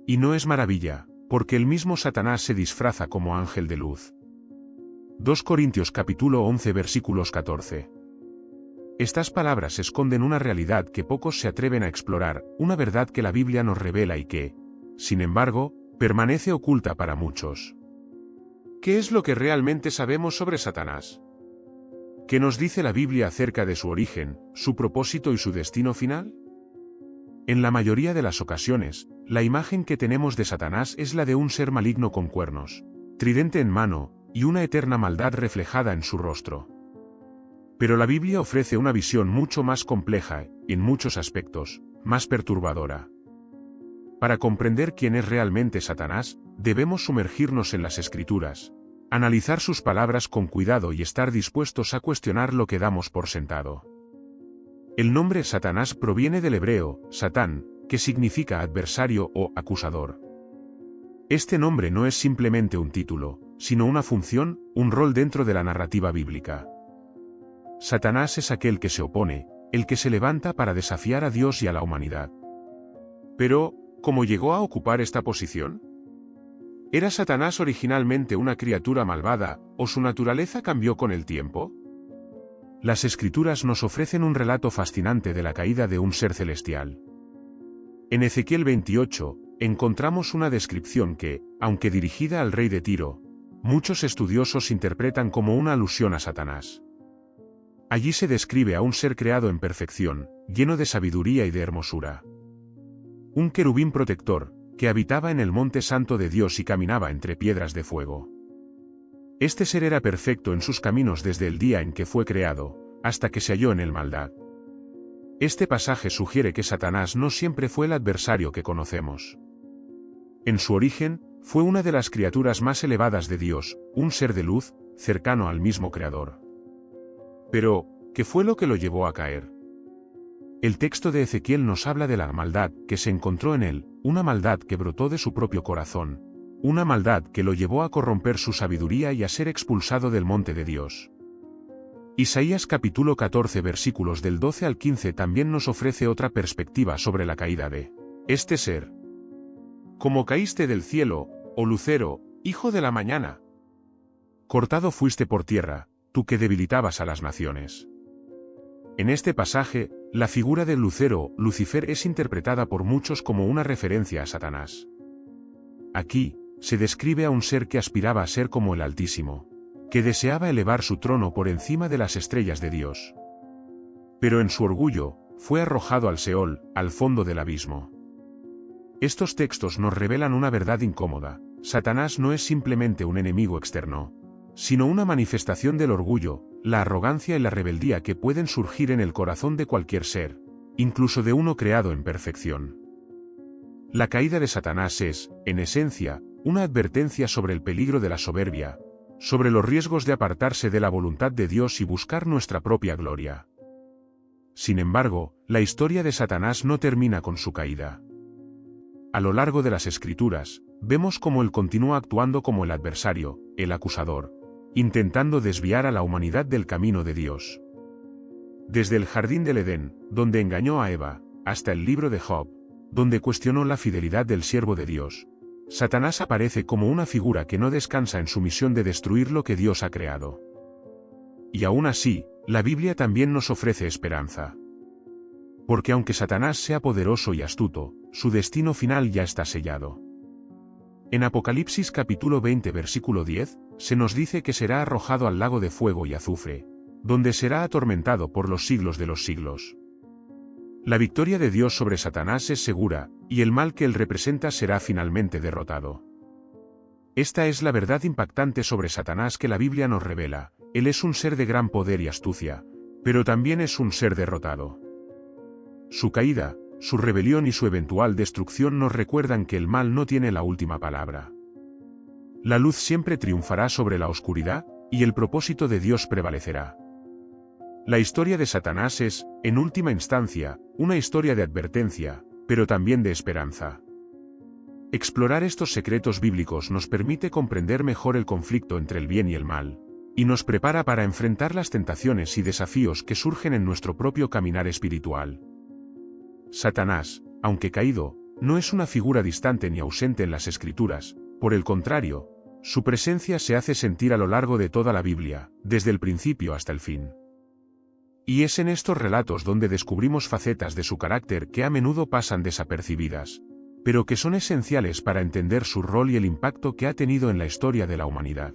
Y no es maravilla, porque el mismo Satanás se disfraza como ángel de luz. 2 Corintios capítulo 11 versículos 14. Estas palabras esconden una realidad que pocos se atreven a explorar, una verdad que la Biblia nos revela y que, sin embargo, permanece oculta para muchos. ¿Qué es lo que realmente sabemos sobre Satanás? ¿Qué nos dice la Biblia acerca de su origen, su propósito y su destino final? En la mayoría de las ocasiones, la imagen que tenemos de Satanás es la de un ser maligno con cuernos, tridente en mano, y una eterna maldad reflejada en su rostro. Pero la Biblia ofrece una visión mucho más compleja, en muchos aspectos, más perturbadora. Para comprender quién es realmente Satanás, debemos sumergirnos en las Escrituras, analizar sus palabras con cuidado y estar dispuestos a cuestionar lo que damos por sentado. El nombre Satanás proviene del hebreo, Satán, que significa adversario o acusador. Este nombre no es simplemente un título, sino una función, un rol dentro de la narrativa bíblica. Satanás es aquel que se opone, el que se levanta para desafiar a Dios y a la humanidad. Pero, ¿cómo llegó a ocupar esta posición? ¿Era Satanás originalmente una criatura malvada, o su naturaleza cambió con el tiempo? Las Escrituras nos ofrecen un relato fascinante de la caída de un ser celestial. En Ezequiel 28, encontramos una descripción que, aunque dirigida al rey de Tiro, muchos estudiosos interpretan como una alusión a Satanás. Allí se describe a un ser creado en perfección, lleno de sabiduría y de hermosura. Un querubín protector, que habitaba en el monte santo de Dios y caminaba entre piedras de fuego. Este ser era perfecto en sus caminos desde el día en que fue creado, hasta que se halló en el maldad. Este pasaje sugiere que Satanás no siempre fue el adversario que conocemos. En su origen, fue una de las criaturas más elevadas de Dios, un ser de luz, cercano al mismo Creador. Pero, ¿qué fue lo que lo llevó a caer? El texto de Ezequiel nos habla de la maldad que se encontró en él, una maldad que brotó de su propio corazón, una maldad que lo llevó a corromper su sabiduría y a ser expulsado del monte de Dios. Isaías capítulo 14 versículos del 12 al 15 también nos ofrece otra perspectiva sobre la caída de este ser. Como caíste del cielo, oh lucero, hijo de la mañana. Cortado fuiste por tierra, tú que debilitabas a las naciones. En este pasaje, la figura del lucero, Lucifer, es interpretada por muchos como una referencia a Satanás. Aquí, se describe a un ser que aspiraba a ser como el Altísimo, que deseaba elevar su trono por encima de las estrellas de Dios. Pero en su orgullo, fue arrojado al Seol, al fondo del abismo. Estos textos nos revelan una verdad incómoda: Satanás no es simplemente un enemigo externo, sino una manifestación del orgullo, la arrogancia y la rebeldía que pueden surgir en el corazón de cualquier ser, incluso de uno creado en perfección. La caída de Satanás es, en esencia, una advertencia sobre el peligro de la soberbia, sobre los riesgos de apartarse de la voluntad de Dios y buscar nuestra propia gloria. Sin embargo, la historia de Satanás no termina con su caída. A lo largo de las Escrituras, vemos cómo él continúa actuando como el adversario, el acusador, intentando desviar a la humanidad del camino de Dios. Desde el jardín del Edén, donde engañó a Eva, hasta el libro de Job, donde cuestionó la fidelidad del siervo de Dios, Satanás aparece como una figura que no descansa en su misión de destruir lo que Dios ha creado. Y aún así, la Biblia también nos ofrece esperanza. Porque aunque Satanás sea poderoso y astuto, su destino final ya está sellado. En Apocalipsis capítulo 20 versículo 10, se nos dice que será arrojado al lago de fuego y azufre, donde será atormentado por los siglos de los siglos. La victoria de Dios sobre Satanás es segura, y el mal que él representa será finalmente derrotado. Esta es la verdad impactante sobre Satanás que la Biblia nos revela: él es un ser de gran poder y astucia, pero también es un ser derrotado. Su caída, su rebelión y su eventual destrucción nos recuerdan que el mal no tiene la última palabra. La luz siempre triunfará sobre la oscuridad, y el propósito de Dios prevalecerá. La historia de Satanás es, en última instancia, una historia de advertencia, pero también de esperanza. Explorar estos secretos bíblicos nos permite comprender mejor el conflicto entre el bien y el mal, y nos prepara para enfrentar las tentaciones y desafíos que surgen en nuestro propio caminar espiritual. Satanás, aunque caído, No es una figura distante ni ausente en las Escrituras, por el contrario, su presencia se hace sentir a lo largo de toda la Biblia, desde el principio hasta el fin. Y es en estos relatos donde descubrimos facetas de su carácter que a menudo pasan desapercibidas, pero que son esenciales para entender su rol y el impacto que ha tenido en la historia de la humanidad.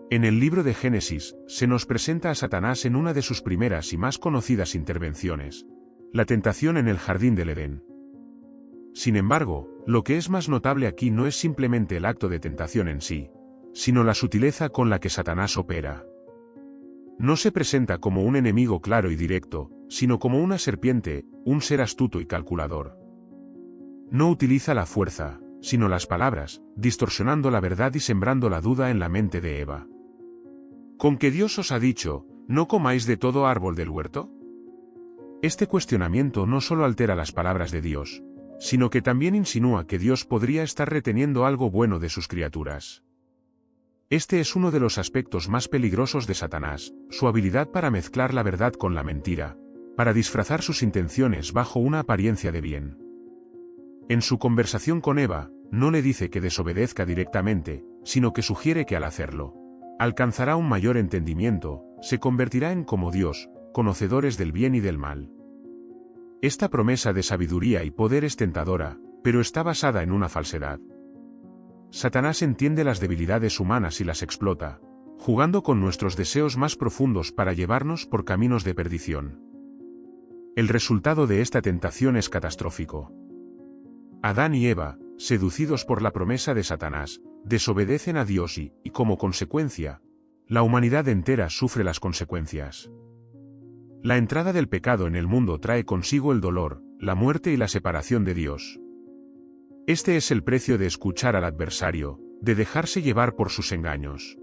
En el libro de Génesis, se nos presenta a Satanás en una de sus primeras y más conocidas intervenciones, la tentación en el jardín del Edén. Sin embargo, lo que es más notable aquí no es simplemente el acto de tentación en sí, sino la sutileza con la que Satanás opera. No se presenta como un enemigo claro y directo, sino como una serpiente, un ser astuto y calculador. No utiliza la fuerza, sino las palabras, distorsionando la verdad y sembrando la duda en la mente de Eva. ¿Con que Dios os ha dicho, no comáis de todo árbol del huerto? Este cuestionamiento no solo altera las palabras de Dios, sino que también insinúa que Dios podría estar reteniendo algo bueno de sus criaturas. Este es uno de los aspectos más peligrosos de Satanás, su habilidad para mezclar la verdad con la mentira, para disfrazar sus intenciones bajo una apariencia de bien. En su conversación con Eva, no le dice que desobedezca directamente, sino que sugiere que al hacerlo, alcanzará un mayor entendimiento, se convertirá en como Dios, conocedores del bien y del mal. Esta promesa de sabiduría y poder es tentadora, pero está basada en una falsedad. Satanás entiende las debilidades humanas y las explota, jugando con nuestros deseos más profundos para llevarnos por caminos de perdición. El resultado de esta tentación es catastrófico. Adán y Eva, seducidos por la promesa de Satanás, desobedecen a Dios y, como consecuencia, la humanidad entera sufre las consecuencias. La entrada del pecado en el mundo trae consigo el dolor, la muerte y la separación de Dios. Este es el precio de escuchar al adversario, de dejarse llevar por sus engaños.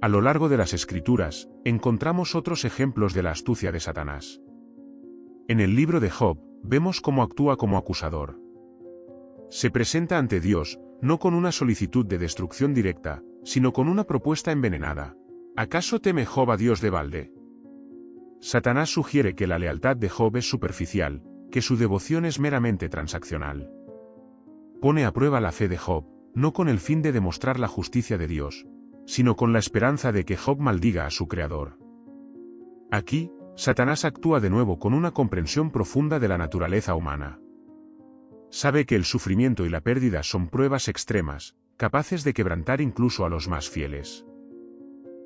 A lo largo de las Escrituras, encontramos otros ejemplos de la astucia de Satanás. En el libro de Job, vemos cómo actúa como acusador. Se presenta ante Dios, no con una solicitud de destrucción directa, sino con una propuesta envenenada. ¿Acaso teme Job a Dios de balde? Satanás sugiere que la lealtad de Job es superficial, que su devoción es meramente transaccional. Pone a prueba la fe de Job, no con el fin de demostrar la justicia de Dios, sino con la esperanza de que Job maldiga a su Creador. Aquí, Satanás actúa de nuevo con una comprensión profunda de la naturaleza humana. Sabe que el sufrimiento y la pérdida son pruebas extremas, capaces de quebrantar incluso a los más fieles.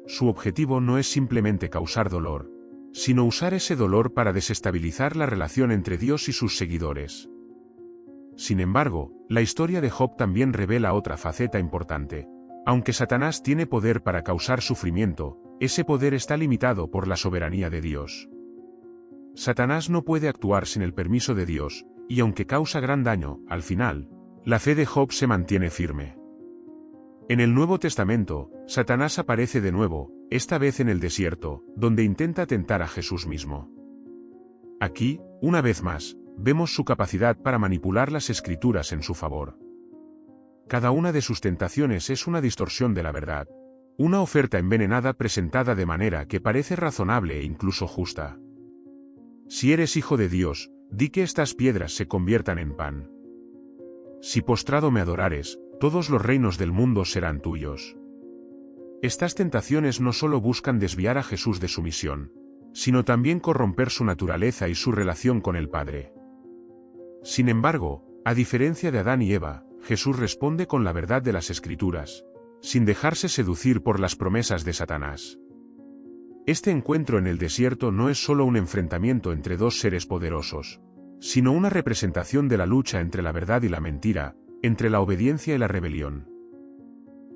Su objetivo no es simplemente causar dolor, sino usar ese dolor para desestabilizar la relación entre Dios y sus seguidores. Sin embargo, la historia de Job también revela otra faceta importante. Aunque Satanás tiene poder para causar sufrimiento, ese poder está limitado por la soberanía de Dios. Satanás no puede actuar sin el permiso de Dios, y aunque causa gran daño, al final, la fe de Job se mantiene firme. En el Nuevo Testamento, Satanás aparece de nuevo, esta vez en el desierto, donde intenta tentar a Jesús mismo. Aquí, una vez más, vemos su capacidad para manipular las Escrituras en su favor. Cada una de sus tentaciones es una distorsión de la verdad, una oferta envenenada presentada de manera que parece razonable e incluso justa. Si eres hijo de Dios, di que estas piedras se conviertan en pan. Si postrado me adorares, todos los reinos del mundo serán tuyos. Estas tentaciones no solo buscan desviar a Jesús de su misión, sino también corromper su naturaleza y su relación con el Padre. Sin embargo, a diferencia de Adán y Eva, Jesús responde con la verdad de las Escrituras, sin dejarse seducir por las promesas de Satanás. Este encuentro en el desierto no es solo un enfrentamiento entre dos seres poderosos, sino una representación de la lucha entre la verdad y la mentira, entre la obediencia y la rebelión.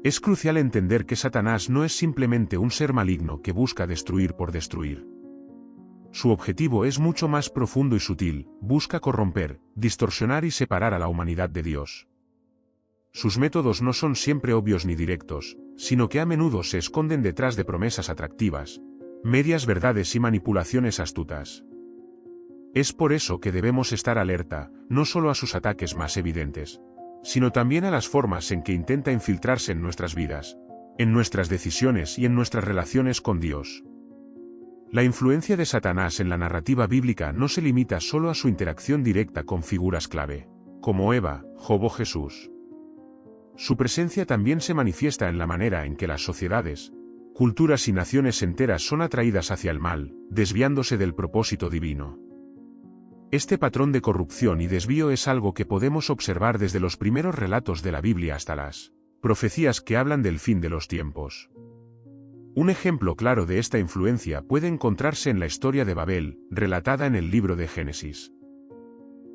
Es crucial entender que Satanás no es simplemente un ser maligno que busca destruir por destruir. Su objetivo es mucho más profundo y sutil, busca corromper, distorsionar y separar a la humanidad de Dios. Sus métodos no son siempre obvios ni directos, sino que a menudo se esconden detrás de promesas atractivas, medias verdades y manipulaciones astutas. Es por eso que debemos estar alerta, no solo a sus ataques más evidentes, sino también a las formas en que intenta infiltrarse en nuestras vidas, en nuestras decisiones y en nuestras relaciones con Dios. La influencia de Satanás en la narrativa bíblica no se limita solo a su interacción directa con figuras clave. como Eva, Job o Jesús. Su presencia también se manifiesta en la manera en que las sociedades, culturas y naciones enteras son atraídas hacia el mal, desviándose del propósito divino. Este patrón de corrupción y desvío es algo que podemos observar desde los primeros relatos de la Biblia hasta las profecías que hablan del fin de los tiempos. Un ejemplo claro de esta influencia puede encontrarse en la historia de Babel, relatada en el libro de Génesis.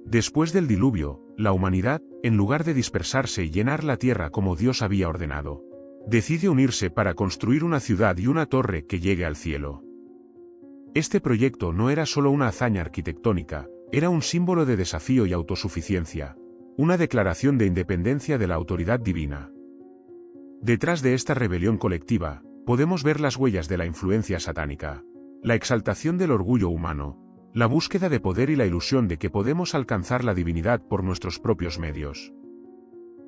Después del diluvio, la humanidad, en lugar de dispersarse y llenar la tierra como Dios había ordenado, decide unirse para construir una ciudad y una torre que llegue al cielo. Este proyecto no era solo una hazaña arquitectónica, era un símbolo de desafío y autosuficiencia, una declaración de independencia de la autoridad divina. Detrás de esta rebelión colectiva, podemos ver las huellas de la influencia satánica, la exaltación del orgullo humano, la búsqueda de poder y la ilusión de que podemos alcanzar la divinidad por nuestros propios medios.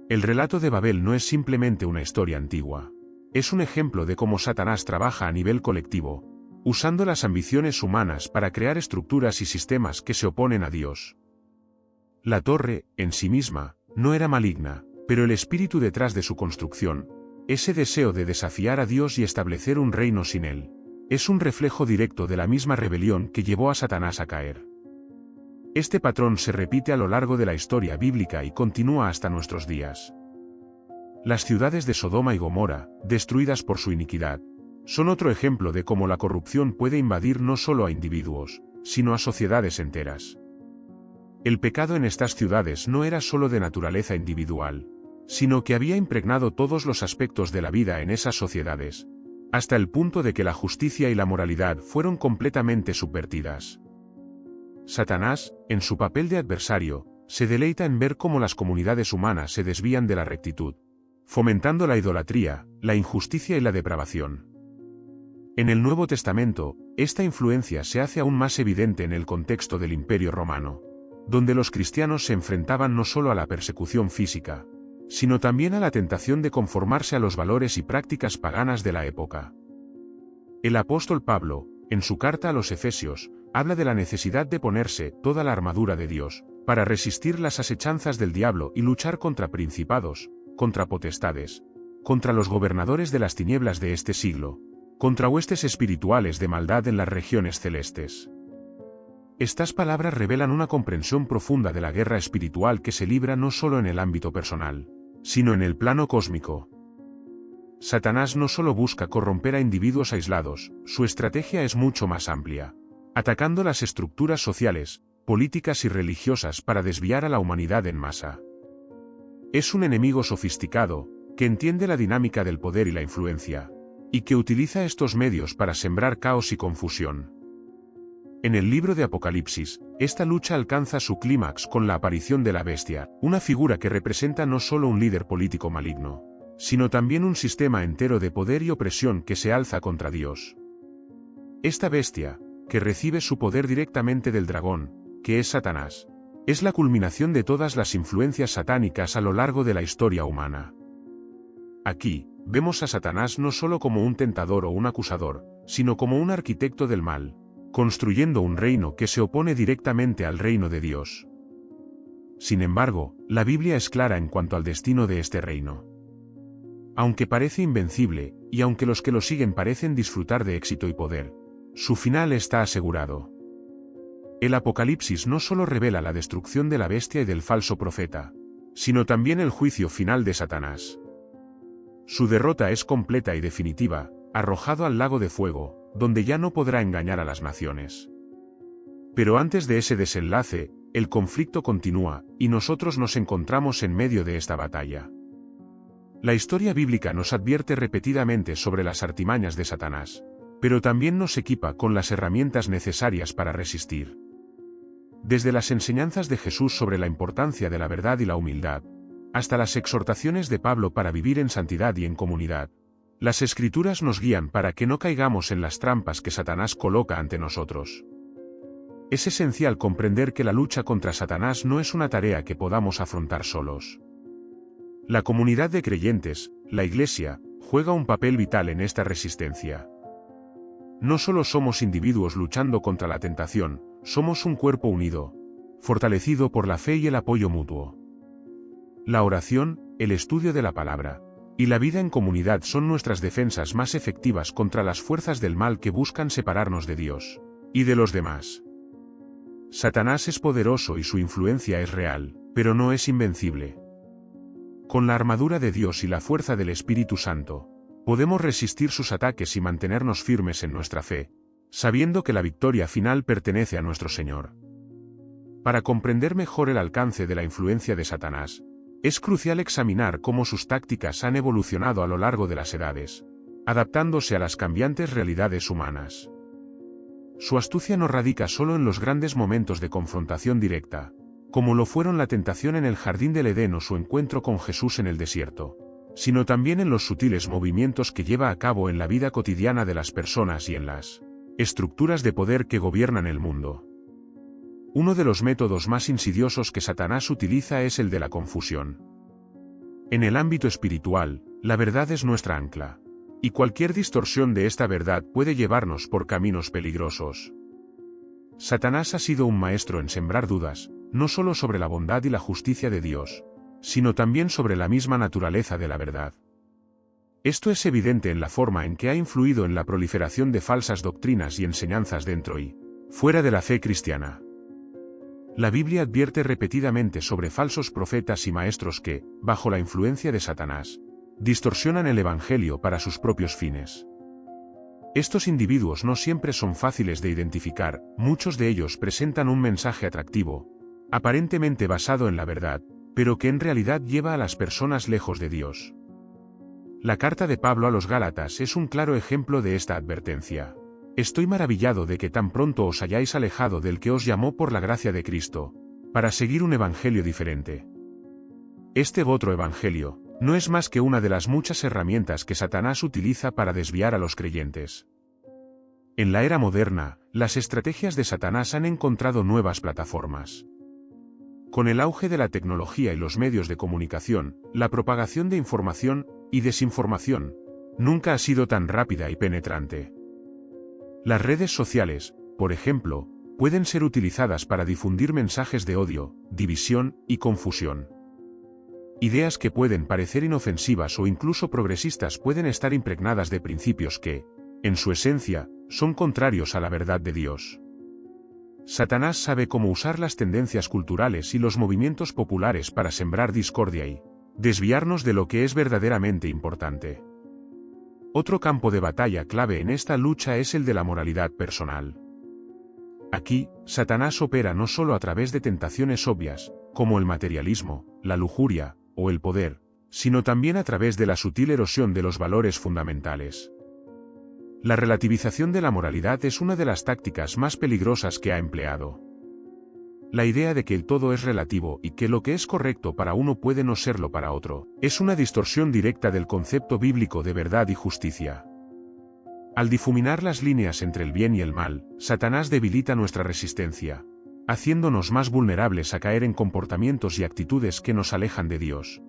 El relato de Babel no es simplemente una historia antigua. Es un ejemplo de cómo Satanás trabaja a nivel colectivo, usando las ambiciones humanas para crear estructuras y sistemas que se oponen a Dios. La torre, en sí misma, no era maligna, pero el espíritu detrás de su construcción, ese deseo de desafiar a Dios y establecer un reino sin él, es un reflejo directo de la misma rebelión que llevó a Satanás a caer. Este patrón se repite a lo largo de la historia bíblica y continúa hasta nuestros días. Las ciudades de Sodoma y Gomorra, destruidas por su iniquidad, son otro ejemplo de cómo la corrupción puede invadir no solo a individuos, sino a sociedades enteras. El pecado en estas ciudades no era solo de naturaleza individual, sino que había impregnado todos los aspectos de la vida en esas sociedades, hasta el punto de que la justicia y la moralidad fueron completamente subvertidas. Satanás, en su papel de adversario, se deleita en ver cómo las comunidades humanas se desvían de la rectitud, fomentando la idolatría, la injusticia y la depravación. En el Nuevo Testamento, esta influencia se hace aún más evidente en el contexto del Imperio Romano, donde los cristianos se enfrentaban no solo a la persecución física, sino también a la tentación de conformarse a los valores y prácticas paganas de la época. El apóstol Pablo, en su carta a los Efesios, habla de la necesidad de ponerse toda la armadura de Dios, para resistir las asechanzas del diablo y luchar contra principados, contra potestades, contra los gobernadores de las tinieblas de este siglo, contra huestes espirituales de maldad en las regiones celestes. Estas palabras revelan una comprensión profunda de la guerra espiritual que se libra no solo en el ámbito personal, sino en el plano cósmico. Satanás no solo busca corromper a individuos aislados, su estrategia es mucho más amplia, atacando las estructuras sociales, políticas y religiosas para desviar a la humanidad en masa. Es un enemigo sofisticado, que entiende la dinámica del poder y la influencia, y que utiliza estos medios para sembrar caos y confusión. En el libro de Apocalipsis, esta lucha alcanza su clímax con la aparición de la bestia, una figura que representa no solo un líder político maligno, sino también un sistema entero de poder y opresión que se alza contra Dios. Esta bestia, que recibe su poder directamente del dragón, que es Satanás, es la culminación de todas las influencias satánicas a lo largo de la historia humana. Aquí, vemos a Satanás no solo como un tentador o un acusador, sino como un arquitecto del mal, construyendo un reino que se opone directamente al reino de Dios. Sin embargo, la Biblia es clara en cuanto al destino de este reino. Aunque parece invencible, y aunque los que lo siguen parecen disfrutar de éxito y poder, su final está asegurado. El Apocalipsis no solo revela la destrucción de la bestia y del falso profeta, sino también el juicio final de Satanás. Su derrota es completa y definitiva, arrojado al lago de fuego, donde ya no podrá engañar a las naciones. Pero antes de ese desenlace, el conflicto continúa, y nosotros nos encontramos en medio de esta batalla. La historia bíblica nos advierte repetidamente sobre las artimañas de Satanás, pero también nos equipa con las herramientas necesarias para resistir. Desde las enseñanzas de Jesús sobre la importancia de la verdad y la humildad, hasta las exhortaciones de Pablo para vivir en santidad y en comunidad, las Escrituras nos guían para que no caigamos en las trampas que Satanás coloca ante nosotros. Es esencial comprender que la lucha contra Satanás no es una tarea que podamos afrontar solos. La comunidad de creyentes, la Iglesia, juega un papel vital en esta resistencia. No solo somos individuos luchando contra la tentación, somos un cuerpo unido, fortalecido por la fe y el apoyo mutuo. La oración, el estudio de la palabra, y la vida en comunidad son nuestras defensas más efectivas contra las fuerzas del mal que buscan separarnos de Dios y de los demás. Satanás es poderoso y su influencia es real, pero no es invencible. Con la armadura de Dios y la fuerza del Espíritu Santo, podemos resistir sus ataques y mantenernos firmes en nuestra fe, sabiendo que la victoria final pertenece a nuestro Señor. Para comprender mejor el alcance de la influencia de Satanás, es crucial examinar cómo sus tácticas han evolucionado a lo largo de las edades, adaptándose a las cambiantes realidades humanas. Su astucia no radica solo en los grandes momentos de confrontación directa, como lo fueron la tentación en el jardín del Edén o su encuentro con Jesús en el desierto, sino también en los sutiles movimientos que lleva a cabo en la vida cotidiana de las personas y en las estructuras de poder que gobiernan el mundo. Uno de los métodos más insidiosos que Satanás utiliza es el de la confusión. En el ámbito espiritual, la verdad es nuestra ancla, y cualquier distorsión de esta verdad puede llevarnos por caminos peligrosos. Satanás ha sido un maestro en sembrar dudas, no solo sobre la bondad y la justicia de Dios, sino también sobre la misma naturaleza de la verdad. Esto es evidente en la forma en que ha influido en la proliferación de falsas doctrinas y enseñanzas dentro y fuera de la fe cristiana. La Biblia advierte repetidamente sobre falsos profetas y maestros que, bajo la influencia de Satanás, distorsionan el Evangelio para sus propios fines. Estos individuos no siempre son fáciles de identificar, muchos de ellos presentan un mensaje atractivo, aparentemente basado en la verdad, pero que en realidad lleva a las personas lejos de Dios. La carta de Pablo a los Gálatas es un claro ejemplo de esta advertencia. Estoy maravillado de que tan pronto os hayáis alejado del que os llamó por la gracia de Cristo, para seguir un evangelio diferente. Este otro evangelio no es más que una de las muchas herramientas que Satanás utiliza para desviar a los creyentes. En la era moderna, las estrategias de Satanás han encontrado nuevas plataformas. Con el auge de la tecnología y los medios de comunicación, la propagación de información y desinformación nunca ha sido tan rápida y penetrante. Las redes sociales, por ejemplo, pueden ser utilizadas para difundir mensajes de odio, división y confusión. Ideas que pueden parecer inofensivas o incluso progresistas pueden estar impregnadas de principios que, en su esencia, son contrarios a la verdad de Dios. Satanás sabe cómo usar las tendencias culturales y los movimientos populares para sembrar discordia y desviarnos de lo que es verdaderamente importante. Otro campo de batalla clave en esta lucha es el de la moralidad personal. Aquí, Satanás opera no solo a través de tentaciones obvias, como el materialismo, la lujuria, o el poder, sino también a través de la sutil erosión de los valores fundamentales. La relativización de la moralidad es una de las tácticas más peligrosas que ha empleado. La idea de que el todo es relativo y que lo que es correcto para uno puede no serlo para otro, es una distorsión directa del concepto bíblico de verdad y justicia. Al difuminar las líneas entre el bien y el mal, Satanás debilita nuestra resistencia, haciéndonos más vulnerables a caer en comportamientos y actitudes que nos alejan de Dios.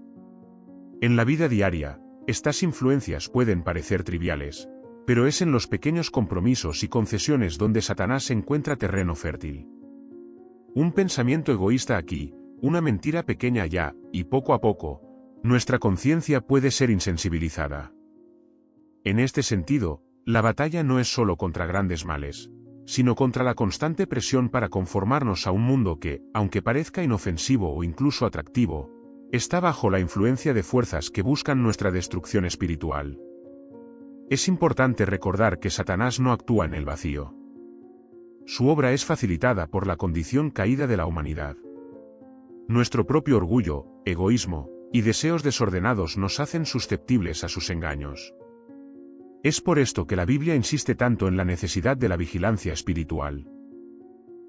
En la vida diaria, estas influencias pueden parecer triviales, pero es en los pequeños compromisos y concesiones donde Satanás encuentra terreno fértil. Un pensamiento egoísta aquí, una mentira pequeña allá, y poco a poco, nuestra conciencia puede ser insensibilizada. En este sentido, la batalla no es solo contra grandes males, sino contra la constante presión para conformarnos a un mundo que, aunque parezca inofensivo o incluso atractivo, está bajo la influencia de fuerzas que buscan nuestra destrucción espiritual. Es importante recordar que Satanás no actúa en el vacío. Su obra es facilitada por la condición caída de la humanidad. Nuestro propio orgullo, egoísmo y deseos desordenados nos hacen susceptibles a sus engaños. Es por esto que la Biblia insiste tanto en la necesidad de la vigilancia espiritual.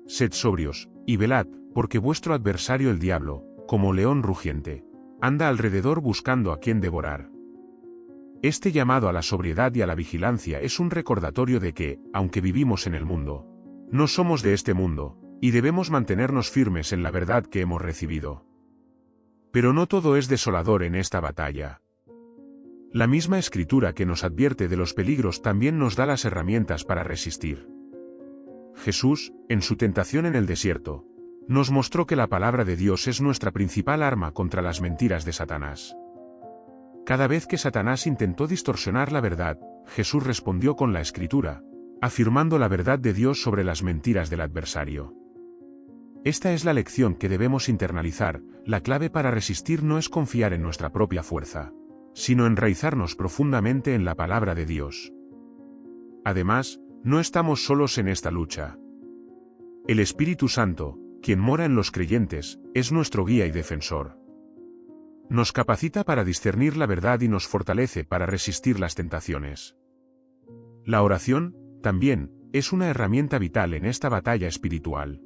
Sed sobrios, y velad, porque vuestro adversario el diablo, como león rugiente, anda alrededor buscando a quien devorar. Este llamado a la sobriedad y a la vigilancia es un recordatorio de que, aunque vivimos en el mundo, no somos de este mundo, y debemos mantenernos firmes en la verdad que hemos recibido. Pero no todo es desolador en esta batalla. La misma Escritura que nos advierte de los peligros también nos da las herramientas para resistir. Jesús, en su tentación en el desierto, Nos mostró que la palabra de Dios es nuestra principal arma contra las mentiras de Satanás. Cada vez que Satanás intentó distorsionar la verdad, Jesús respondió con la Escritura, afirmando la verdad de Dios sobre las mentiras del adversario. Esta es la lección que debemos internalizar. La clave para resistir no es confiar en nuestra propia fuerza, sino enraizarnos profundamente en la palabra de Dios. Además, no estamos solos en esta lucha. El Espíritu Santo, quien mora en los creyentes, es nuestro guía y defensor. Nos capacita para discernir la verdad y nos fortalece para resistir las tentaciones. La oración, también, es una herramienta vital en esta batalla espiritual.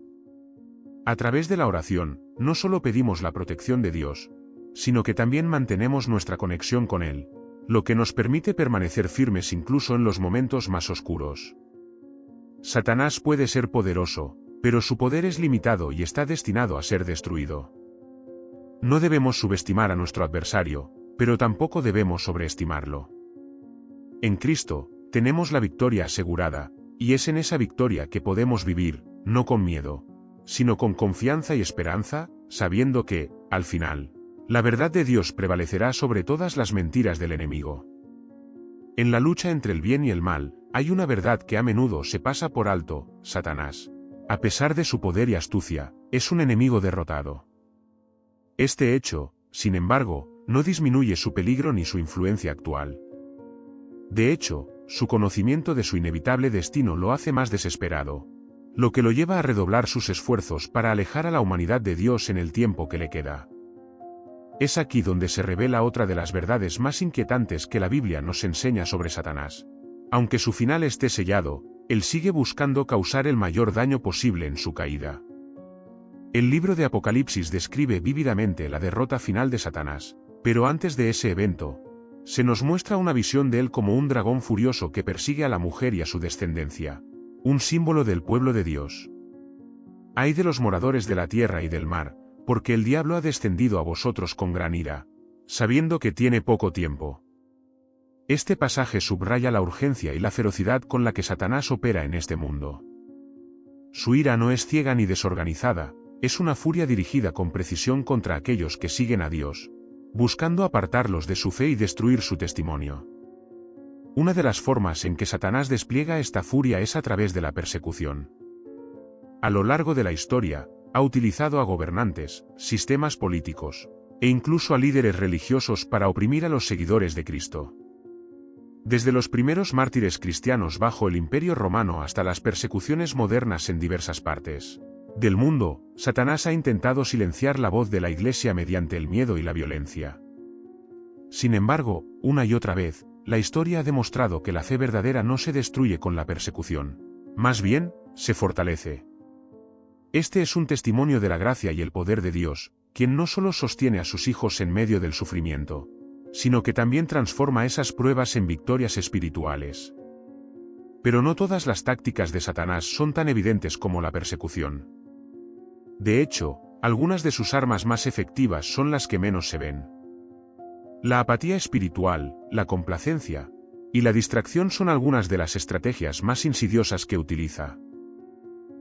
A través de la oración, no solo pedimos la protección de Dios, sino que también mantenemos nuestra conexión con Él, lo que nos permite permanecer firmes incluso en los momentos más oscuros. Satanás puede ser poderoso, pero su poder es limitado y está destinado a ser destruido. No debemos subestimar a nuestro adversario, pero tampoco debemos sobreestimarlo. En Cristo, tenemos la victoria asegurada, y es en esa victoria que podemos vivir, no con miedo, sino con confianza y esperanza, sabiendo que, al final, la verdad de Dios prevalecerá sobre todas las mentiras del enemigo. En la lucha entre el bien y el mal, hay una verdad que a menudo se pasa por alto: Satanás, a pesar de su poder y astucia, es un enemigo derrotado. Este hecho, sin embargo, no disminuye su peligro ni su influencia actual. De hecho, su conocimiento de su inevitable destino lo hace más desesperado, lo que lo lleva a redoblar sus esfuerzos para alejar a la humanidad de Dios en el tiempo que le queda. Es aquí donde se revela otra de las verdades más inquietantes que la Biblia nos enseña sobre Satanás. Aunque su final esté sellado, él sigue buscando causar el mayor daño posible en su caída. El libro de Apocalipsis describe vívidamente la derrota final de Satanás, pero antes de ese evento, se nos muestra una visión de él como un dragón furioso que persigue a la mujer y a su descendencia, un símbolo del pueblo de Dios. Ay de los moradores de la tierra y del mar, porque el diablo ha descendido a vosotros con gran ira, sabiendo que tiene poco tiempo. Este pasaje subraya la urgencia y la ferocidad con la que Satanás opera en este mundo. Su ira no es ciega ni desorganizada, es una furia dirigida con precisión contra aquellos que siguen a Dios, buscando apartarlos de su fe y destruir su testimonio. Una de las formas en que Satanás despliega esta furia es a través de la persecución. A lo largo de la historia, ha utilizado a gobernantes, sistemas políticos, e incluso a líderes religiosos para oprimir a los seguidores de Cristo. Desde los primeros mártires cristianos bajo el Imperio Romano hasta las persecuciones modernas en diversas partes del mundo, Satanás ha intentado silenciar la voz de la Iglesia mediante el miedo y la violencia. Sin embargo, una y otra vez, la historia ha demostrado que la fe verdadera no se destruye con la persecución. Más bien, se fortalece. Este es un testimonio de la gracia y el poder de Dios, quien no solo sostiene a sus hijos en medio del sufrimiento, sino que también transforma esas pruebas en victorias espirituales. Pero no todas las tácticas de Satanás son tan evidentes como la persecución. De hecho, algunas de sus armas más efectivas son las que menos se ven. La apatía espiritual, la complacencia y la distracción son algunas de las estrategias más insidiosas que utiliza.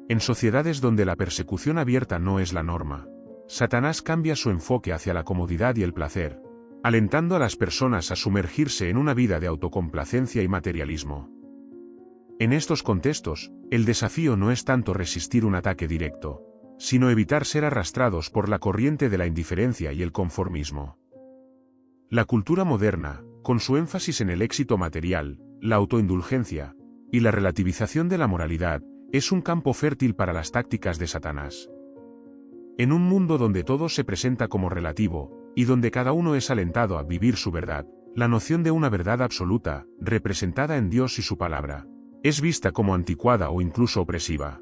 En sociedades donde la persecución abierta no es la norma, Satanás cambia su enfoque hacia la comodidad y el placer, alentando a las personas a sumergirse en una vida de autocomplacencia y materialismo. En estos contextos, el desafío no es tanto resistir un ataque directo, sino evitar ser arrastrados por la corriente de la indiferencia y el conformismo. La cultura moderna, con su énfasis en el éxito material, la autoindulgencia y la relativización de la moralidad, es un campo fértil para las tácticas de Satanás. En un mundo donde todo se presenta como relativo, y donde cada uno es alentado a vivir su verdad, la noción de una verdad absoluta, representada en Dios y su palabra, es vista como anticuada o incluso opresiva.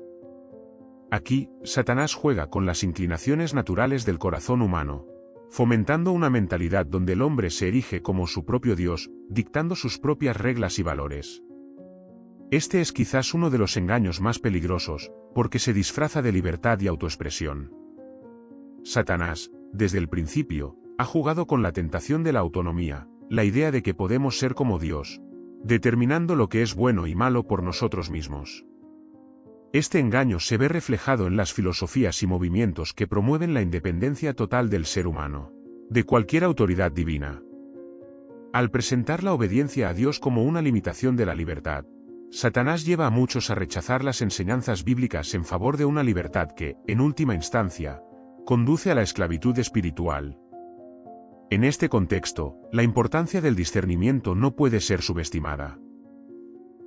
Aquí, Satanás juega con las inclinaciones naturales del corazón humano, fomentando una mentalidad donde el hombre se erige como su propio Dios, dictando sus propias reglas y valores. Este es quizás uno de los engaños más peligrosos, porque se disfraza de libertad y autoexpresión. Satanás, desde el principio, ha jugado con la tentación de la autonomía, la idea de que podemos ser como Dios, determinando lo que es bueno y malo por nosotros mismos. Este engaño se ve reflejado en las filosofías y movimientos que promueven la independencia total del ser humano, de cualquier autoridad divina. Al presentar la obediencia a Dios como una limitación de la libertad, Satanás lleva a muchos a rechazar las enseñanzas bíblicas en favor de una libertad que, en última instancia, conduce a la esclavitud espiritual. En este contexto, la importancia del discernimiento no puede ser subestimada.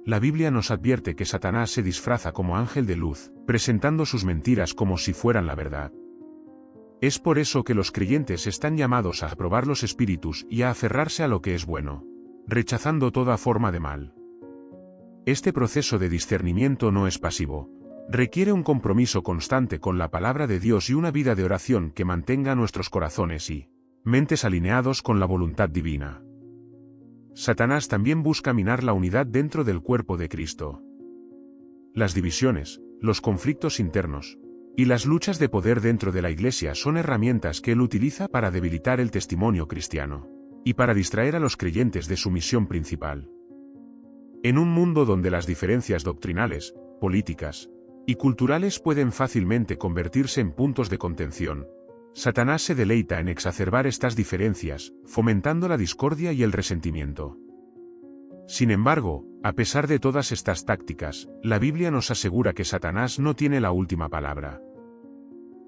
La Biblia nos advierte que Satanás se disfraza como ángel de luz, presentando sus mentiras como si fueran la verdad. Es por eso que los creyentes están llamados a probar los espíritus y a aferrarse a lo que es bueno, rechazando toda forma de mal. Este proceso de discernimiento no es pasivo, requiere un compromiso constante con la palabra de Dios y una vida de oración que mantenga nuestros corazones y mentes alineados con la voluntad divina. Satanás también busca minar la unidad dentro del cuerpo de Cristo. Las divisiones, los conflictos internos y las luchas de poder dentro de la Iglesia son herramientas que él utiliza para debilitar el testimonio cristiano y para distraer a los creyentes de su misión principal. En un mundo donde las diferencias doctrinales, políticas y culturales pueden fácilmente convertirse en puntos de contención, Satanás se deleita en exacerbar estas diferencias, fomentando la discordia y el resentimiento. Sin embargo, a pesar de todas estas tácticas, la Biblia nos asegura que Satanás no tiene la última palabra.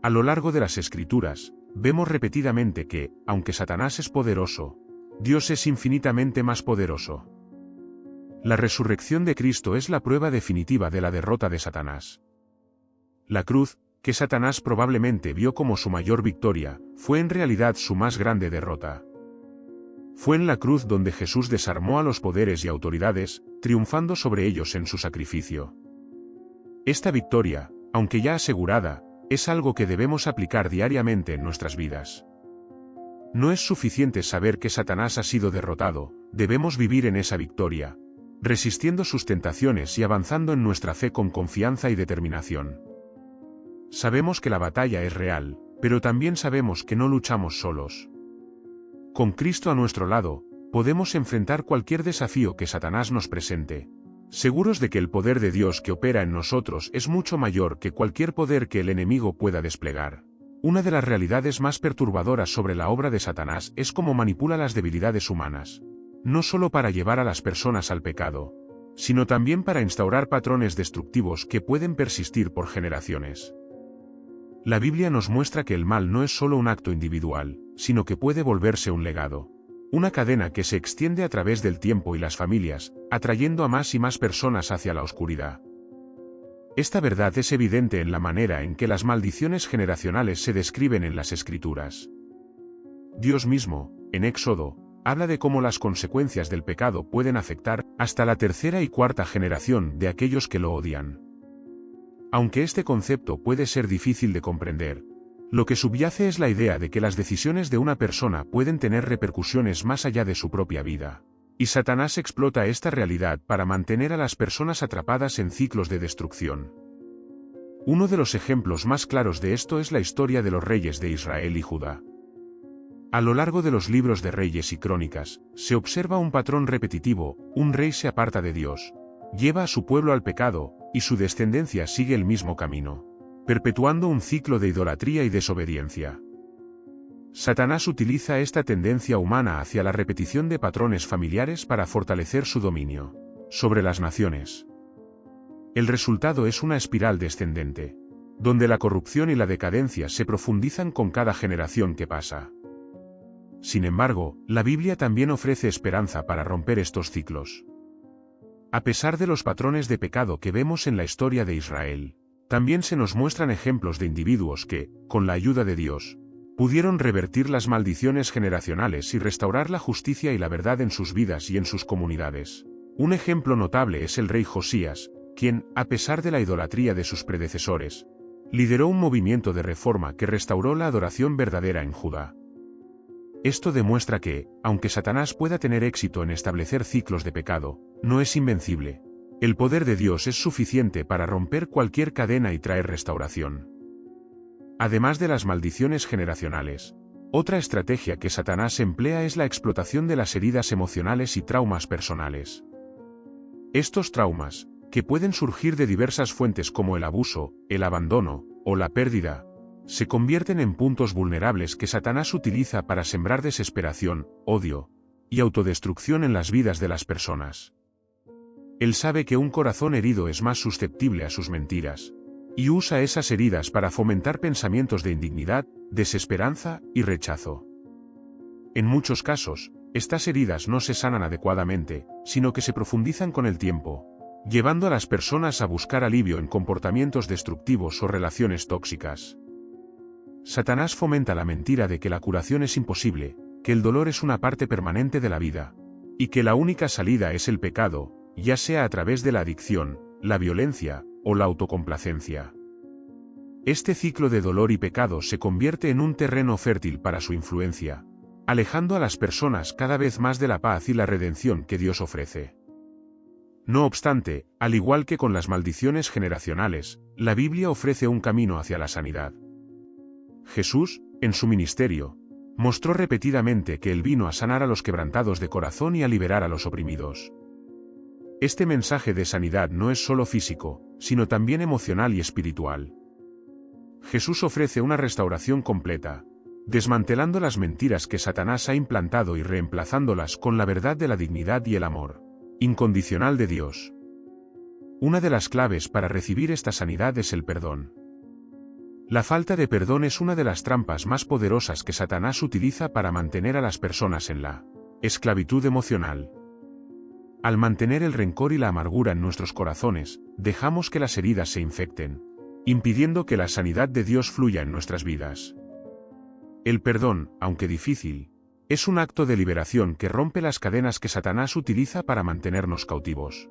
A lo largo de las Escrituras, vemos repetidamente que, aunque Satanás es poderoso, Dios es infinitamente más poderoso. La resurrección de Cristo es la prueba definitiva de la derrota de Satanás. La cruz, que Satanás probablemente vio como su mayor victoria, fue en realidad su más grande derrota. Fue en la cruz donde Jesús desarmó a los poderes y autoridades, triunfando sobre ellos en su sacrificio. Esta victoria, aunque ya asegurada, es algo que debemos aplicar diariamente en nuestras vidas. No es suficiente saber que Satanás ha sido derrotado, debemos vivir en esa victoria, resistiendo sus tentaciones y avanzando en nuestra fe con confianza y determinación. Sabemos que la batalla es real, pero también sabemos que no luchamos solos. Con Cristo a nuestro lado, podemos enfrentar cualquier desafío que Satanás nos presente, seguros de que el poder de Dios que opera en nosotros es mucho mayor que cualquier poder que el enemigo pueda desplegar. Una de las realidades más perturbadoras sobre la obra de Satanás es cómo manipula las debilidades humanas, no solo para llevar a las personas al pecado, sino también para instaurar patrones destructivos que pueden persistir por generaciones. La Biblia nos muestra que el mal no es solo un acto individual, sino que puede volverse un legado. Una cadena que se extiende a través del tiempo y las familias, atrayendo a más y más personas hacia la oscuridad. Esta verdad es evidente en la manera en que las maldiciones generacionales se describen en las Escrituras. Dios mismo, en Éxodo, habla de cómo las consecuencias del pecado pueden afectar hasta la tercera y cuarta generación de aquellos que lo odian. Aunque este concepto puede ser difícil de comprender, lo que subyace es la idea de que las decisiones de una persona pueden tener repercusiones más allá de su propia vida. Y Satanás explota esta realidad para mantener a las personas atrapadas en ciclos de destrucción. Uno de los ejemplos más claros de esto es la historia de los reyes de Israel y Judá. A lo largo de los libros de Reyes y Crónicas, se observa un patrón repetitivo: un rey se aparta de Dios, lleva a su pueblo al pecado, y su descendencia sigue el mismo camino, perpetuando un ciclo de idolatría y desobediencia. Satanás utiliza esta tendencia humana hacia la repetición de patrones familiares para fortalecer su dominio sobre las naciones. El resultado es una espiral descendente, donde la corrupción y la decadencia se profundizan con cada generación que pasa. Sin embargo, la Biblia también ofrece esperanza para romper estos ciclos. A pesar de los patrones de pecado que vemos en la historia de Israel, también se nos muestran ejemplos de individuos que, con la ayuda de Dios, pudieron revertir las maldiciones generacionales y restaurar la justicia y la verdad en sus vidas y en sus comunidades. Un ejemplo notable es el rey Josías, quien, a pesar de la idolatría de sus predecesores, lideró un movimiento de reforma que restauró la adoración verdadera en Judá. Esto demuestra que, aunque Satanás pueda tener éxito en establecer ciclos de pecado, no es invencible. El poder de Dios es suficiente para romper cualquier cadena y traer restauración. Además de las maldiciones generacionales, otra estrategia que Satanás emplea es la explotación de las heridas emocionales y traumas personales. Estos traumas, que pueden surgir de diversas fuentes como el abuso, el abandono, o la pérdida, se convierten en puntos vulnerables que Satanás utiliza para sembrar desesperación, odio y autodestrucción en las vidas de las personas. Él sabe que un corazón herido es más susceptible a sus mentiras, y usa esas heridas para fomentar pensamientos de indignidad, desesperanza y rechazo. En muchos casos, estas heridas no se sanan adecuadamente, sino que se profundizan con el tiempo, llevando a las personas a buscar alivio en comportamientos destructivos o relaciones tóxicas. Satanás fomenta la mentira de que la curación es imposible, que el dolor es una parte permanente de la vida, y que la única salida es el pecado, ya sea a través de la adicción, la violencia, o la autocomplacencia. Este ciclo de dolor y pecado se convierte en un terreno fértil para su influencia, alejando a las personas cada vez más de la paz y la redención que Dios ofrece. No obstante, al igual que con las maldiciones generacionales, la Biblia ofrece un camino hacia la sanidad. Jesús, en su ministerio, mostró repetidamente que Él vino a sanar a los quebrantados de corazón y a liberar a los oprimidos. Este mensaje de sanidad no es solo físico, sino también emocional y espiritual. Jesús ofrece una restauración completa, desmantelando las mentiras que Satanás ha implantado y reemplazándolas con la verdad de la dignidad y el amor incondicional de Dios. Una de las claves para recibir esta sanidad es el perdón. La falta de perdón es una de las trampas más poderosas que Satanás utiliza para mantener a las personas en la esclavitud emocional. Al mantener el rencor y la amargura en nuestros corazones, dejamos que las heridas se infecten, impidiendo que la sanidad de Dios fluya en nuestras vidas. El perdón, aunque difícil, es un acto de liberación que rompe las cadenas que Satanás utiliza para mantenernos cautivos.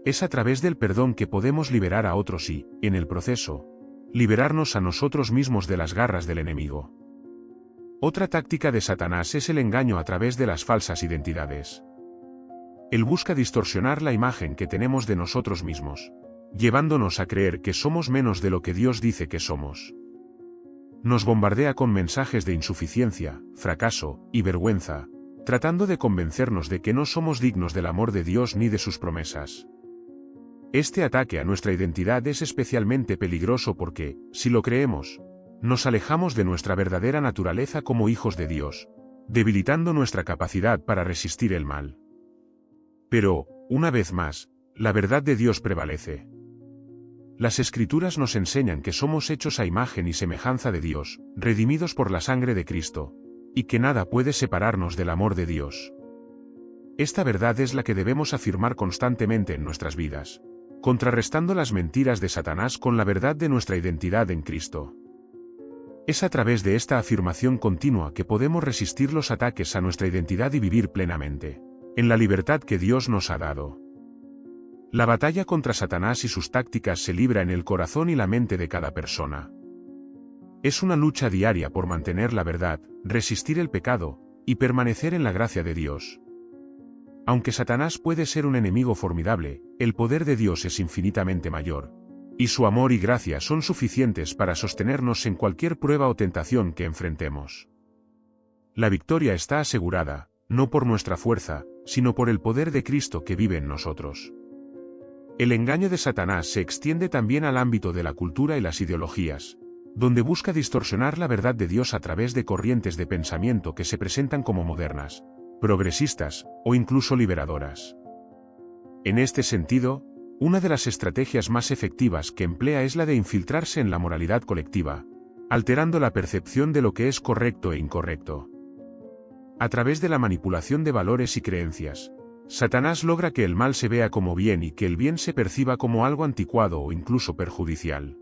Es a través del perdón que podemos liberar a otros y, en el proceso, liberarnos a nosotros mismos de las garras del enemigo. Otra táctica de Satanás es el engaño a través de las falsas identidades. Él busca distorsionar la imagen que tenemos de nosotros mismos, llevándonos a creer que somos menos de lo que Dios dice que somos. Nos bombardea con mensajes de insuficiencia, fracaso y vergüenza, tratando de convencernos de que no somos dignos del amor de Dios ni de sus promesas. Este ataque a nuestra identidad es especialmente peligroso porque, si lo creemos, nos alejamos de nuestra verdadera naturaleza como hijos de Dios, debilitando nuestra capacidad para resistir el mal. Pero, una vez más, la verdad de Dios prevalece. Las Escrituras nos enseñan que somos hechos a imagen y semejanza de Dios, redimidos por la sangre de Cristo, y que nada puede separarnos del amor de Dios. Esta verdad es la que debemos afirmar constantemente en nuestras vidas, contrarrestando las mentiras de Satanás con la verdad de nuestra identidad en Cristo. Es a través de esta afirmación continua que podemos resistir los ataques a nuestra identidad y vivir plenamente en la libertad que Dios nos ha dado. La batalla contra Satanás y sus tácticas se libra en el corazón y la mente de cada persona. Es una lucha diaria por mantener la verdad, resistir el pecado, y permanecer en la gracia de Dios. Aunque Satanás puede ser un enemigo formidable, el poder de Dios es infinitamente mayor, y su amor y gracia son suficientes para sostenernos en cualquier prueba o tentación que enfrentemos. La victoria está asegurada, no por nuestra fuerza, sino por el poder de Cristo que vive en nosotros. El engaño de Satanás se extiende también al ámbito de la cultura y las ideologías, donde busca distorsionar la verdad de Dios a través de corrientes de pensamiento que se presentan como modernas, progresistas, o incluso liberadoras. En este sentido, una de las estrategias más efectivas que emplea es la de infiltrarse en la moralidad colectiva, alterando la percepción de lo que es correcto e incorrecto. A través de la manipulación de valores y creencias, Satanás logra que el mal se vea como bien y que el bien se perciba como algo anticuado o incluso perjudicial.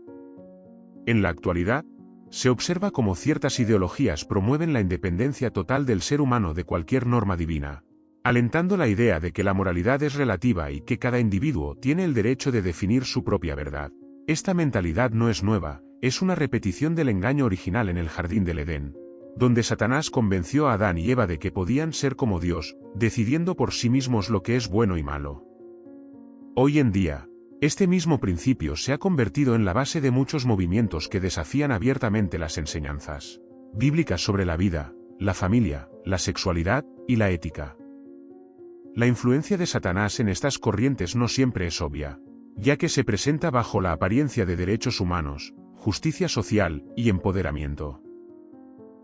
En la actualidad, se observa cómo ciertas ideologías promueven la independencia total del ser humano de cualquier norma divina, alentando la idea de que la moralidad es relativa y que cada individuo tiene el derecho de definir su propia verdad. Esta mentalidad no es nueva, es una repetición del engaño original en el jardín del Edén, donde Satanás convenció a Adán y Eva de que podían ser como Dios, decidiendo por sí mismos lo que es bueno y malo. Hoy en día, este mismo principio se ha convertido en la base de muchos movimientos que desafían abiertamente las enseñanzas bíblicas sobre la vida, la familia, la sexualidad y la ética. La influencia de Satanás en estas corrientes no siempre es obvia, ya que se presenta bajo la apariencia de derechos humanos, justicia social y empoderamiento.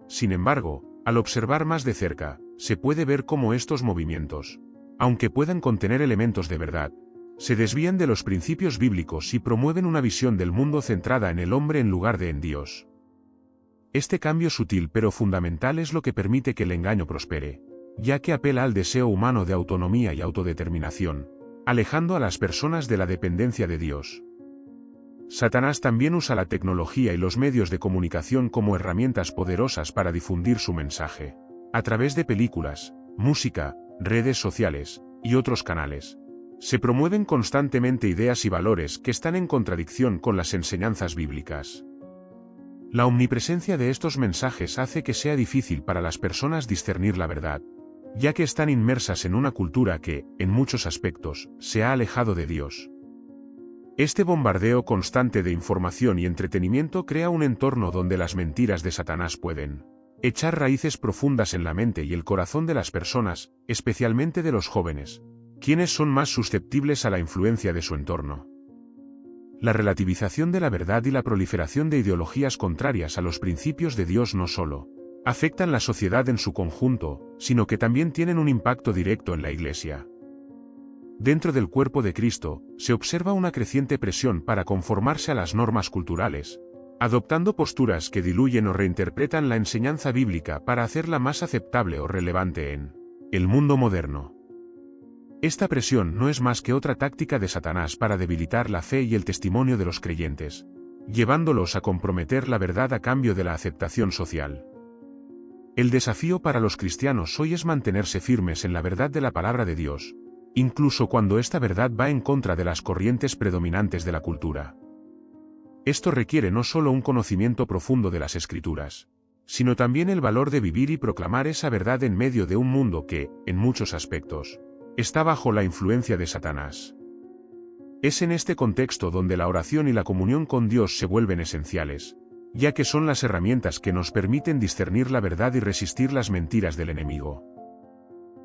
Sin embargo, al observar más de cerca, se puede ver cómo estos movimientos, aunque puedan contener elementos de verdad, se desvían de los principios bíblicos y promueven una visión del mundo centrada en el hombre en lugar de en Dios. Este cambio sutil pero fundamental es lo que permite que el engaño prospere, ya que apela al deseo humano de autonomía y autodeterminación, alejando a las personas de la dependencia de Dios. Satanás también usa la tecnología y los medios de comunicación como herramientas poderosas para difundir su mensaje, a través de películas, música, redes sociales y otros canales. Se promueven constantemente ideas y valores que están en contradicción con las enseñanzas bíblicas. La omnipresencia de estos mensajes hace que sea difícil para las personas discernir la verdad, ya que están inmersas en una cultura que, en muchos aspectos, se ha alejado de Dios. Este bombardeo constante de información y entretenimiento crea un entorno donde las mentiras de Satanás pueden echar raíces profundas en la mente y el corazón de las personas, especialmente de los jóvenes, quienes son más susceptibles a la influencia de su entorno. La relativización de la verdad y la proliferación de ideologías contrarias a los principios de Dios no solo afectan la sociedad en su conjunto, sino que también tienen un impacto directo en la Iglesia. Dentro del cuerpo de Cristo, se observa una creciente presión para conformarse a las normas culturales, adoptando posturas que diluyen o reinterpretan la enseñanza bíblica para hacerla más aceptable o relevante en el mundo moderno. Esta presión no es más que otra táctica de Satanás para debilitar la fe y el testimonio de los creyentes, llevándolos a comprometer la verdad a cambio de la aceptación social. El desafío para los cristianos hoy es mantenerse firmes en la verdad de la palabra de Dios, incluso cuando esta verdad va en contra de las corrientes predominantes de la cultura. Esto requiere no solo un conocimiento profundo de las Escrituras, sino también el valor de vivir y proclamar esa verdad en medio de un mundo que, en muchos aspectos, está bajo la influencia de Satanás. Es en este contexto donde la oración y la comunión con Dios se vuelven esenciales, ya que son las herramientas que nos permiten discernir la verdad y resistir las mentiras del enemigo.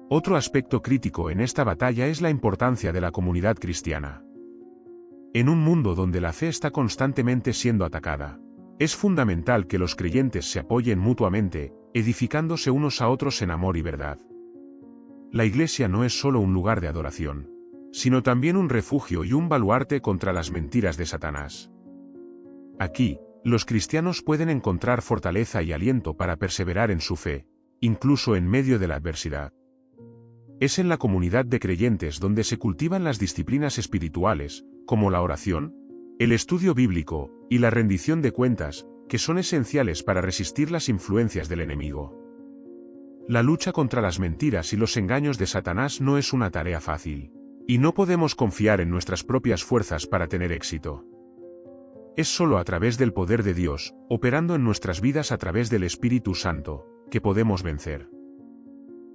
Otro aspecto crítico en esta batalla es la importancia de la comunidad cristiana. En un mundo donde la fe está constantemente siendo atacada, es fundamental que los creyentes se apoyen mutuamente, edificándose unos a otros en amor y verdad. La Iglesia no es solo un lugar de adoración, sino también un refugio y un baluarte contra las mentiras de Satanás. Aquí, los cristianos pueden encontrar fortaleza y aliento para perseverar en su fe, incluso en medio de la adversidad. Es en la comunidad de creyentes donde se cultivan las disciplinas espirituales, como la oración, el estudio bíblico y la rendición de cuentas, que son esenciales para resistir las influencias del enemigo. La lucha contra las mentiras y los engaños de Satanás no es una tarea fácil, y no podemos confiar en nuestras propias fuerzas para tener éxito. Es solo a través del poder de Dios, operando en nuestras vidas a través del Espíritu Santo, que podemos vencer.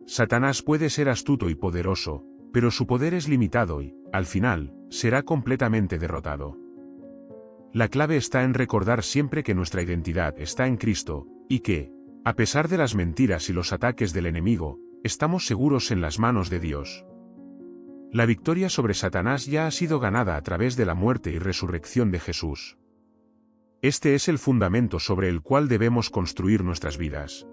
Satanás puede ser astuto y poderoso, pero su poder es limitado y, al final, será completamente derrotado. La clave está en recordar siempre que nuestra identidad está en Cristo, y que, a pesar de las mentiras y los ataques del enemigo, estamos seguros en las manos de Dios. La victoria sobre Satanás ya ha sido ganada a través de la muerte y resurrección de Jesús. Este es el fundamento sobre el cual debemos construir nuestras vidas.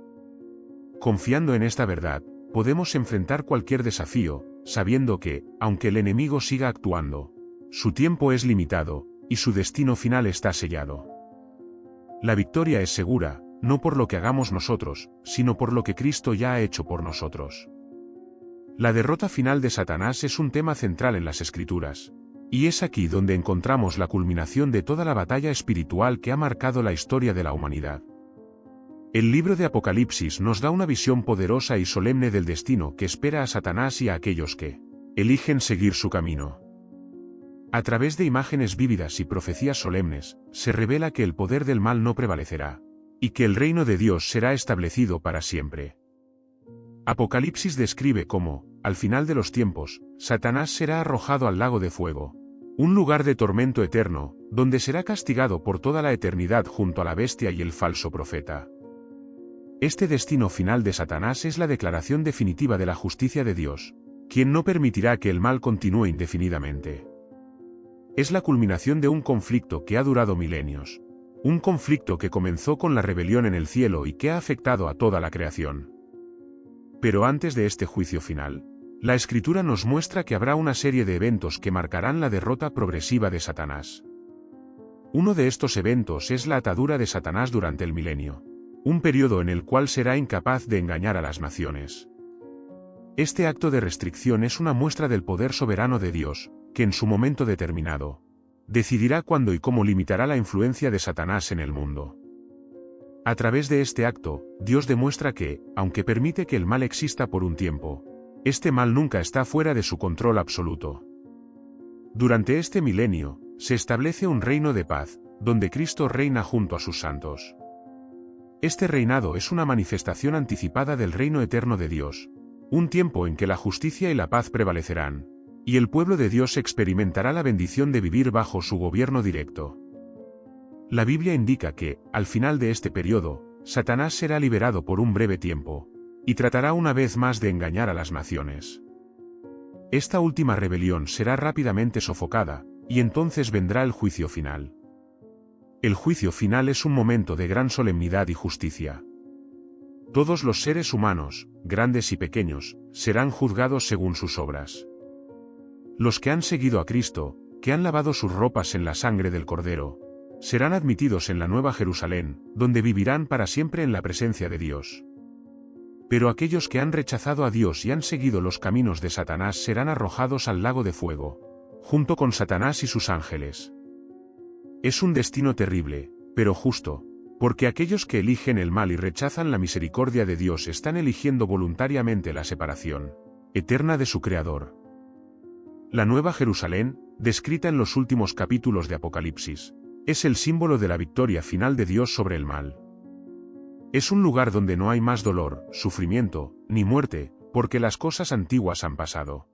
Confiando en esta verdad, podemos enfrentar cualquier desafío, sabiendo que, aunque el enemigo siga actuando, su tiempo es limitado, y su destino final está sellado. La victoria es segura, no por lo que hagamos nosotros, sino por lo que Cristo ya ha hecho por nosotros. La derrota final de Satanás es un tema central en las Escrituras, y es aquí donde encontramos la culminación de toda la batalla espiritual que ha marcado la historia de la humanidad. El libro de Apocalipsis nos da una visión poderosa y solemne del destino que espera a Satanás y a aquellos que eligen seguir su camino. A través de imágenes vívidas y profecías solemnes, se revela que el poder del mal no prevalecerá, y que el reino de Dios será establecido para siempre. Apocalipsis describe cómo, al final de los tiempos, Satanás será arrojado al lago de fuego, un lugar de tormento eterno, donde será castigado por toda la eternidad junto a la bestia y el falso profeta. Este destino final de Satanás es la declaración definitiva de la justicia de Dios, quien no permitirá que el mal continúe indefinidamente. Es la culminación de un conflicto que ha durado milenios. Un conflicto que comenzó con la rebelión en el cielo y que ha afectado a toda la creación. Pero antes de este juicio final, la Escritura nos muestra que habrá una serie de eventos que marcarán la derrota progresiva de Satanás. Uno de estos eventos es la atadura de Satanás durante el milenio, un periodo en el cual será incapaz de engañar a las naciones. Este acto de restricción es una muestra del poder soberano de Dios, que en su momento determinado, decidirá cuándo y cómo limitará la influencia de Satanás en el mundo. A través de este acto, Dios demuestra que, aunque permite que el mal exista por un tiempo, este mal nunca está fuera de su control absoluto. Durante este milenio, se establece un reino de paz, donde Cristo reina junto a sus santos. Este reinado es una manifestación anticipada del reino eterno de Dios, un tiempo en que la justicia y la paz prevalecerán, y el pueblo de Dios experimentará la bendición de vivir bajo su gobierno directo. La Biblia indica que, al final de este periodo, Satanás será liberado por un breve tiempo, y tratará una vez más de engañar a las naciones. Esta última rebelión será rápidamente sofocada, y entonces vendrá el juicio final. El juicio final es un momento de gran solemnidad y justicia. Todos los seres humanos, grandes y pequeños, serán juzgados según sus obras. Los que han seguido a Cristo, que han lavado sus ropas en la sangre del Cordero, serán admitidos en la Nueva Jerusalén, donde vivirán para siempre en la presencia de Dios. Pero aquellos que han rechazado a Dios y han seguido los caminos de Satanás serán arrojados al lago de fuego, junto con Satanás y sus ángeles. Es un destino terrible, pero justo, porque aquellos que eligen el mal y rechazan la misericordia de Dios están eligiendo voluntariamente la separación eterna de su Creador. La Nueva Jerusalén, descrita en los últimos capítulos de Apocalipsis, es el símbolo de la victoria final de Dios sobre el mal. Es un lugar donde no hay más dolor, sufrimiento, ni muerte, porque las cosas antiguas han pasado.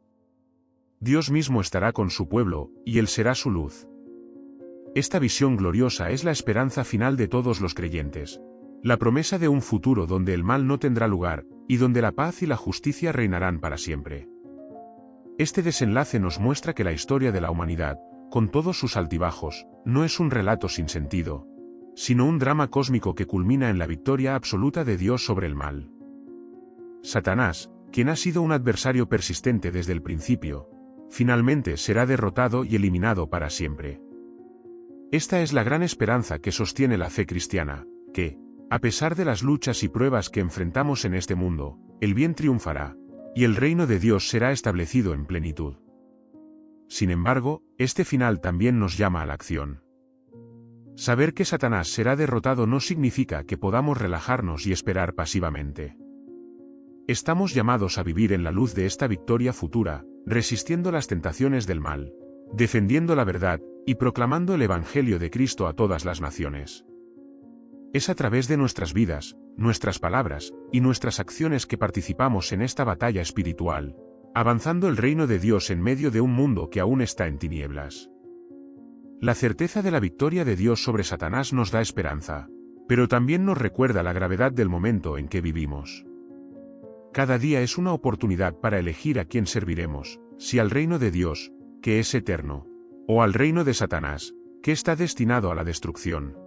Dios mismo estará con su pueblo, y Él será su luz. Esta visión gloriosa es la esperanza final de todos los creyentes, la promesa de un futuro donde el mal no tendrá lugar, y donde la paz y la justicia reinarán para siempre. Este desenlace nos muestra que la historia de la humanidad, con todos sus altibajos, no es un relato sin sentido, sino un drama cósmico que culmina en la victoria absoluta de Dios sobre el mal. Satanás, quien ha sido un adversario persistente desde el principio, finalmente será derrotado y eliminado para siempre. Esta es la gran esperanza que sostiene la fe cristiana, que, a pesar de las luchas y pruebas que enfrentamos en este mundo, el bien triunfará, y el reino de Dios será establecido en plenitud. Sin embargo, este final también nos llama a la acción. Saber que Satanás será derrotado no significa que podamos relajarnos y esperar pasivamente. Estamos llamados a vivir en la luz de esta victoria futura, resistiendo las tentaciones del mal, defendiendo la verdad, y proclamando el Evangelio de Cristo a todas las naciones. Es a través de nuestras vidas, nuestras palabras, y nuestras acciones que participamos en esta batalla espiritual, avanzando el reino de Dios en medio de un mundo que aún está en tinieblas. La certeza de la victoria de Dios sobre Satanás nos da esperanza, pero también nos recuerda la gravedad del momento en que vivimos. Cada día es una oportunidad para elegir a quién serviremos, si al reino de Dios, que es eterno, o al reino de Satanás, que está destinado a la destrucción.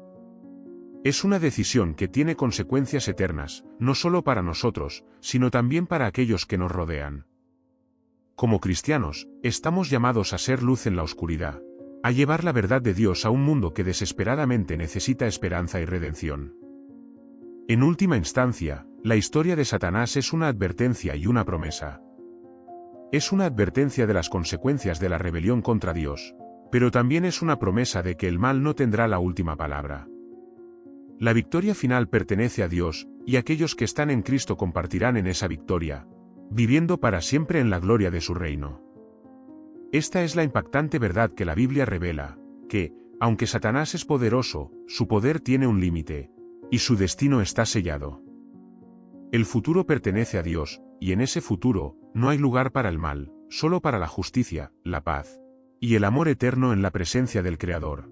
Es una decisión que tiene consecuencias eternas, no solo para nosotros, sino también para aquellos que nos rodean. Como cristianos, estamos llamados a ser luz en la oscuridad, a llevar la verdad de Dios a un mundo que desesperadamente necesita esperanza y redención. En última instancia, la historia de Satanás es una advertencia y una promesa. Es una advertencia de las consecuencias de la rebelión contra Dios, pero también es una promesa de que el mal no tendrá la última palabra. La victoria final pertenece a Dios, y aquellos que están en Cristo compartirán en esa victoria, viviendo para siempre en la gloria de su reino. Esta es la impactante verdad que la Biblia revela, que, aunque Satanás es poderoso, su poder tiene un límite, y su destino está sellado. El futuro pertenece a Dios, y en ese futuro, no hay lugar para el mal, solo para la justicia, la paz, y el amor eterno en la presencia del Creador.